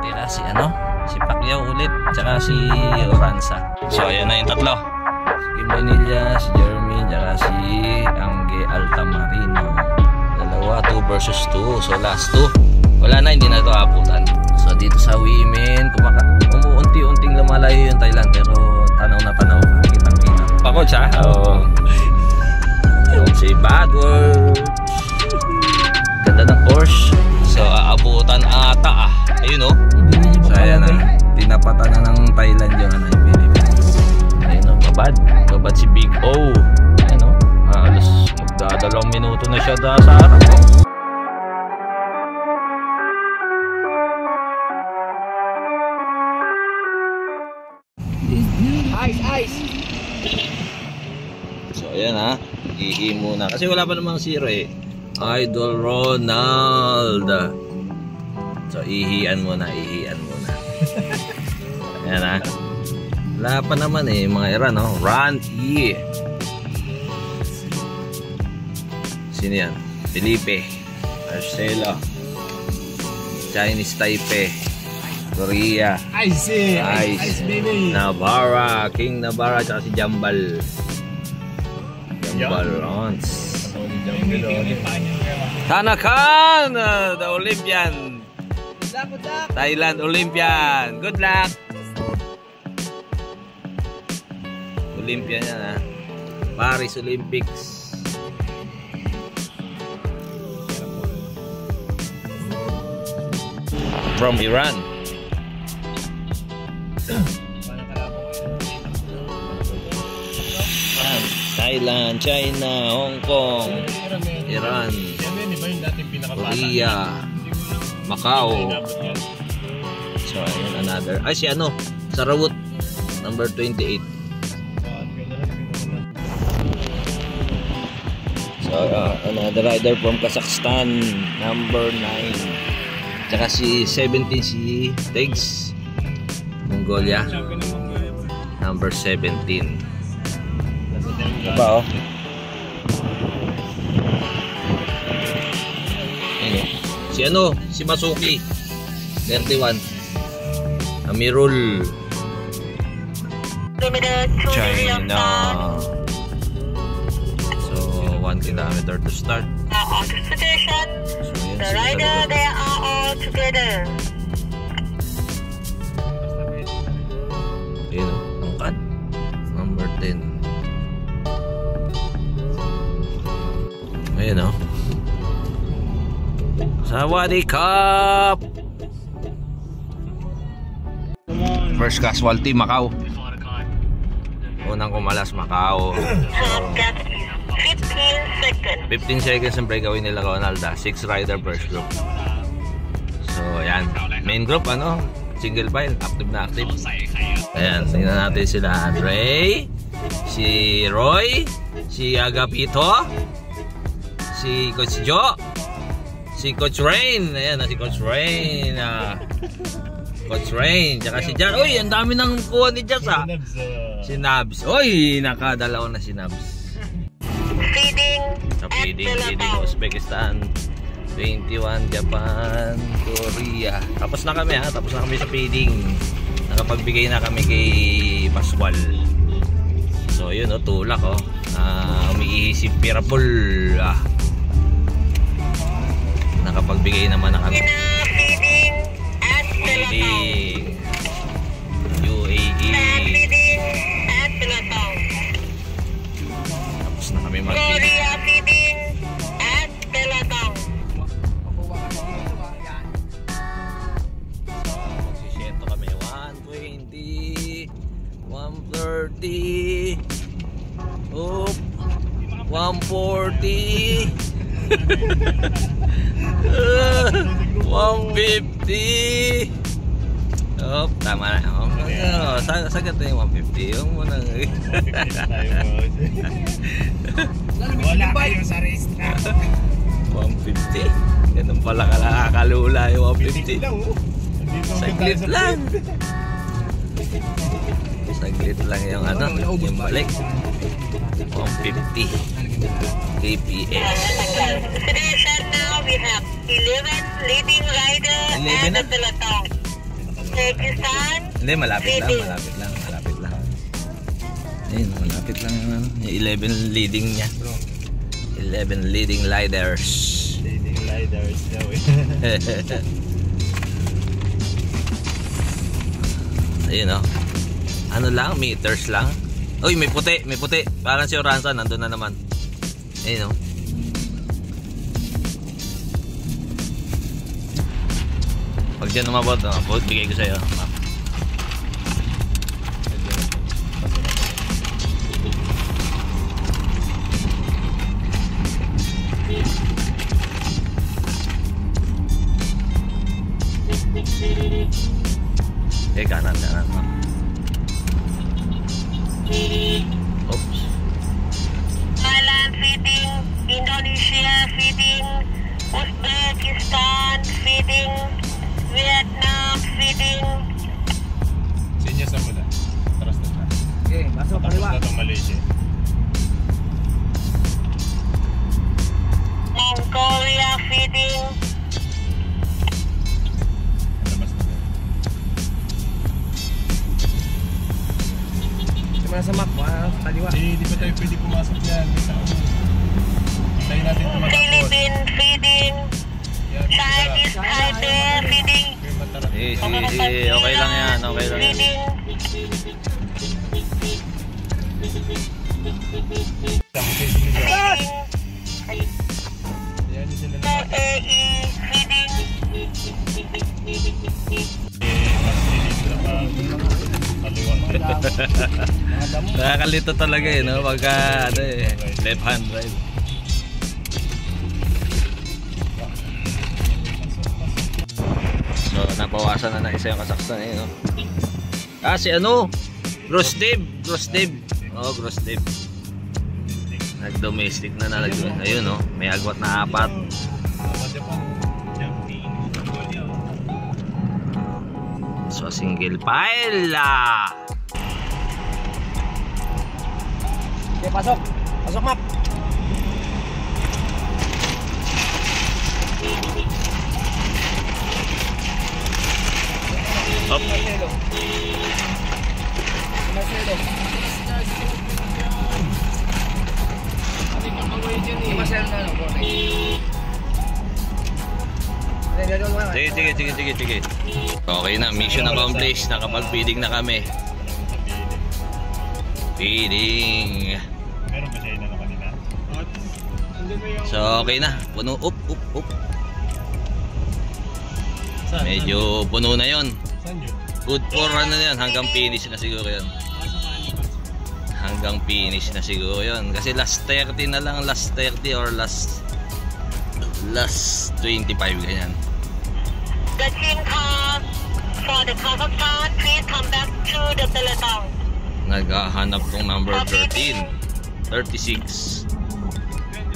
Tira si si Pacquiao ulit, tsaka si Oranza. So ayan na yung tatlo. Si Kim Vanilla, si Jeremy, tsaka si Angge Altamarino. Dalawa, 2 versus 2. So last 2. Wala na, hindi na ito abutan. So dito sa women, umuunti-unting lumalayo yung Thailand, pero tanaw na tanaw. Kitang-kita. Pako siya. Don't say bad words. Ganda ng course. So aabutan ata Ayun So ayan na. Tinapatan na ng Thailand yung yung Philippines. Ayun babad si Big O. Ayun halos magdadalawang minuto na siya sa harap. Ice. So ayan ihi muna. Kasi wala pa namang zero Idol Ronald. So ihian muna. Ayan wala pa naman mga Iran Ran E. Sino yan? Felipe, Marcelo, Chinese Taipei, Korea, Ice baby, Navarra, King Navarra, tsaka si Jambal Rons. Tanakan, the Olympian, Thailand Olympian. Good luck. Olympian yan Paris Olympics. From Iran. Thailand, China, Hong Kong, Iran, Korea, Macau. So ayun another. Ay si Sarawut number 28. So another rider from Kazakhstan number 9. Tsaka si 17 si Tegs Mongolia number 17. Diba si Masuki 31. Amirul China. So 1 kilometer to start. On the station, the rider they are all together. Angkat number 10. Ayun Sawadee-Cup. First casualty Macau. Unang kumalas Macau. 15 seconds ang breakaway nila Ronald. 6 rider first group. So ayan, main group single file, active na active. Ayan, tingnan natin sila Andre, si Roy, si Agapito, si Coach Joe, si Coach Rain. Ayan si Coach Rain. Coach Rain, tsaka si Jan. Uy, ang dami nang kuha ni Jazz Si Nabs. Uy, nakadalaw na si Nabs. Sa feeding Uzbekistan 21, Japan, Korea. Tapos na kami sa feeding. Nakapagbigay na kami kay Pascual. So yun tulak umiihi si Pirapol. Nakapagbigay naman na kami. Feeding UAE. Tapos na kami mag-feeding. Magsisento kami 120, 130, 140, 150. Tama na. Sagat na yung 150. Yung muna. Wala kayong sa race na. 150. Ganun pala kalula yung 150. Saglit lang. Saglit lang yung yung balik. 150 kps. Now we have 11 leading riders and the peloton. Uzbekistan. Hindi, malapit lang. Ayun, malapit lang yung ano, yung 11 leading niya. 11 leading lidars. Leading lidars daw eh. Ayun o. Ano lang, meters lang. Uy, may puti. Parang si Oranza, nandun na naman. Ayun o. Pag dyan umabot, bigay ko sa'yo. Kanan. Oops. Thailand feeding, Indonesia feeding, Uzbekistan feeding, Vietnam feeding. Sinya sa mula. Taras na siya. Okay, masuk Tapos kaliwa. na itong Malaysia. Mongolia feeding. Labas na ito. Mana sa map? Kaliwa. Di ba tayo pwede pumasok yan? Hintayin natin tumatapos. Philippine feeding. Yan, Chinese Taipei feeding. okay, matara. Okay lang yan. Okay lang yan. Feeding. Feeding. Yan, sila na. UAE feeding. Mas lilig na pa. Kaliwa. Nakakalito talaga eh, no? Pagka, left hand drive. So, nabawasan na isa yung kasaksan eh, no? Si ano? Gross Dave. Oo, Gross Dave. Nag-domestic na nalagyan. Ayun, no? May agwat na 4. So, single file. Okay, pasok. Pasok map. Hop. Marcelo. Marcelo na lang. Sige. Okay na, mission accomplished. Nakapag-feeding na kami. Feeding. Meron ba siya na kanina? So, okay na. Puno. Up. Saan? Medyo puno na yon. Saan yun? Good for ano yan. Hanggang finish na siguro yan. Hanggang finish na siguro yon. Kasi last 30 na lang. Last 30 or last 25 ganyan. The team car for the Kazakhstan, please come back to the peloton. Naghahanap tong number 13. 36.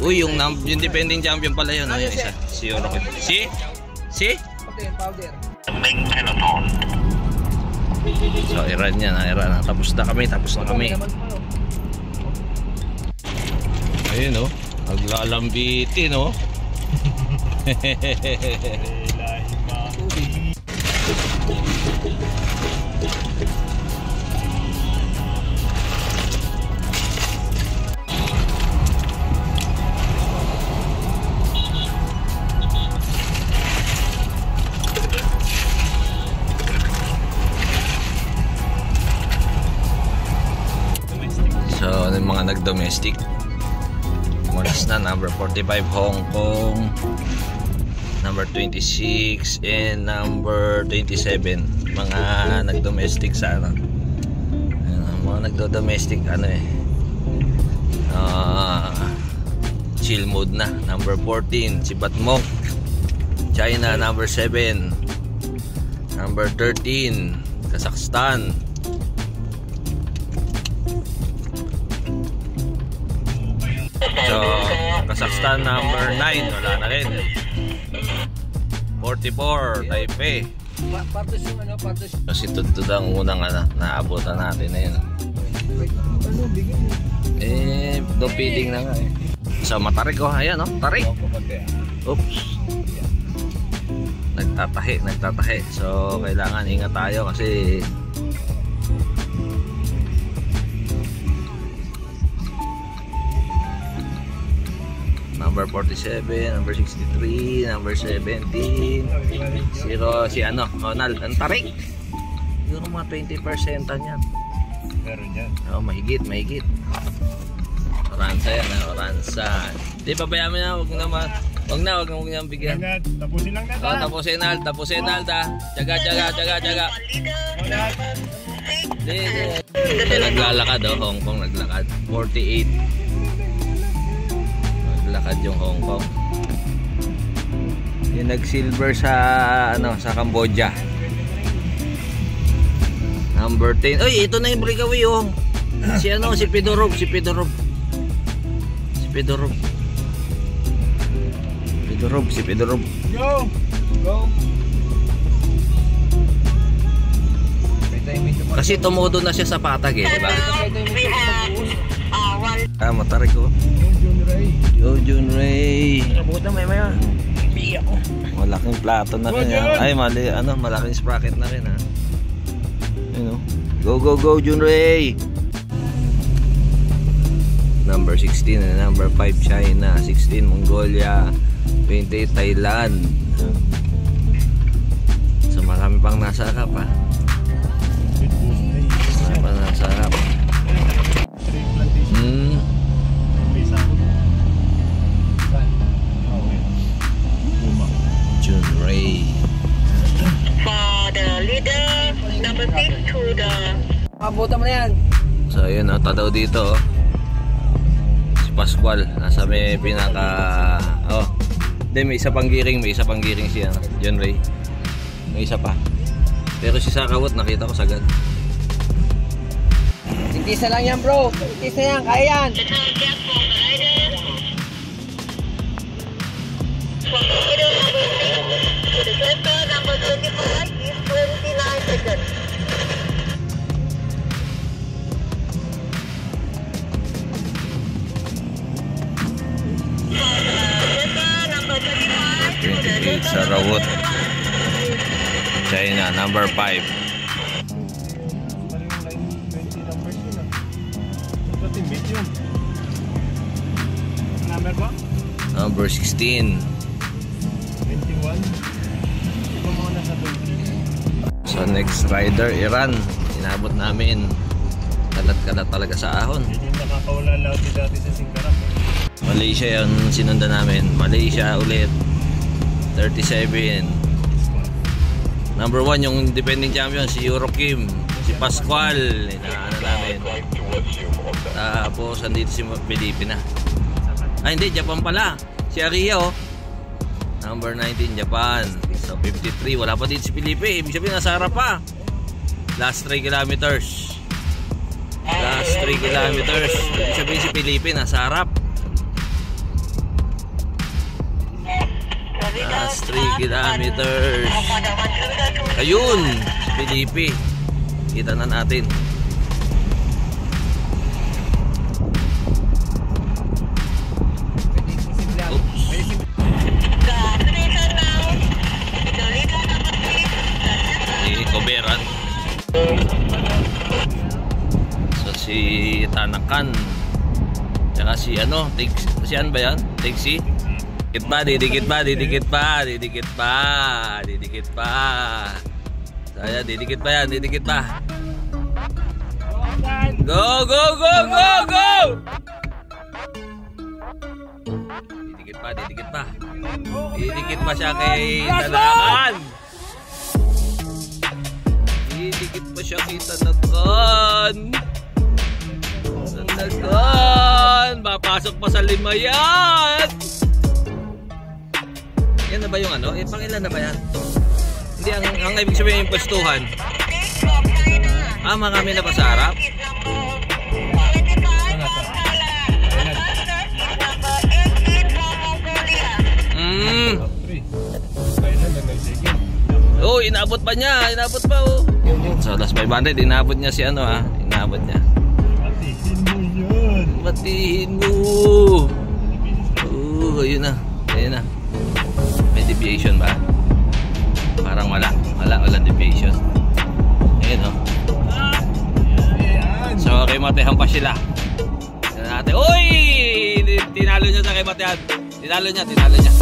Uy, yung defending champion pala yun. Yung isa. Si Oroquet. Si? Powder. So, Iran yan. Iran. Tapos na kami. Ayun, oh. Naglalambitin, oh. Lahi ma. So, yung mga nag-domestic. Mulas na, number 45 Hong Kong, number 26 and number 27. Mga nag-domestic sa ano. Mga nagdo-domestic ano eh. Chill mode na. Number 14 si Batmong, China. Number 7, number 13 Kazakhstan. So, Kazakhstan number 9, wala na rin. 44, Taipei. Partos yung ano, partos. Kasi tutod ang unang naabutan natin na yun. Ano, bigyan mo. No feeding na nga eh. So, matarik oh, ayan oh, tarik. Oops. nagtatahi. So kailangan ingat tayo kasi number 47, number 63, number 17, si Ronald, ang tarik. Yung mga 20% niyan. Meron dyan. Oh, mahigit. Oransa yan, oransa. Di, pabayaan mo na, wag na bigyan. Tapusin lang na. Oh, tapusin Alda. Jaga. Di. Naglalakad Hong Kong naglakad. 48. Naglakad yung Hong Kong. Yung nag-silver sa Cambodia. Number 10. Oy, ito na yung breakaway si Pedorov. Go! Kasi tumudo na siya sa patag di ba? We have one. Matarik ko. Yo, Jun Ray. Nabutan may maya. Biya ko. Malaking plato na rin. Ay, malaking sprocket na rin Go, Jun Ray. Number 16 and number 5 China, 16 Mongolia, 28 Thailand. So marami pang nasa harap Jun Ray. For the leader, number 6 to the... Abutan mo na yan. So yun tadaw dito si Pascual nasa may pinaka may isa pang giring si John Ray, may isa pa, pero si Sakawot nakita ko sagad. Itis na lang yan bro, itis na yan, kaya yan. The time gap for the leader. For the leader, number 6 to the driver, number 25 is 29 seconds. Sarawut China, number 5. Number ba? Number 16. 21. Ito mo na sa 23. So next rider, Iran. Inabot namin. Kalat-kalat talaga sa ahon. Hindi nakakawala lahat dati sa Singkarak. Malaysia yung sinundan namin. Malaysia ulit. 37. Number 1 yung defending champion, si Euro Kim, si Pascual, inaano namin. Tapos andito si Pilipina. Hindi, Japan pala. Si Aria Number 19, Japan. So 53, wala pa dito si Felipe. Ibig sabihin nasa harap pa. Last 3 kilometers. Ibig sabihin si Felipe nasa harap. Last 3 kilometers. Ayun, Felipe. Kita na natin. Oops. Koberan. So si Tanakan. Tsaka si si ano ba yan? Taxi? Didikit pa. Saya didikit pa. Go! Didikit pa siya kay Tanakan. Didikit pa siya kay Tanakan. Papasok pa sa 5 yan. Yan na ba yung pangilan na ba yan? Hindi, ang ibig sabihin yung pwestuhan. Marami na pa sa harap. Oh, inabot pa niya. So, last 500, inabot niya si inabot niya. Batiin mo. Ayun na. May deviation ba? Parang wala deviation. Ayun o. Ayan. So kay Matehan pa sila. Tignan natin. Uy! Tinalo niya sa kay Matehan. Tinalo niya.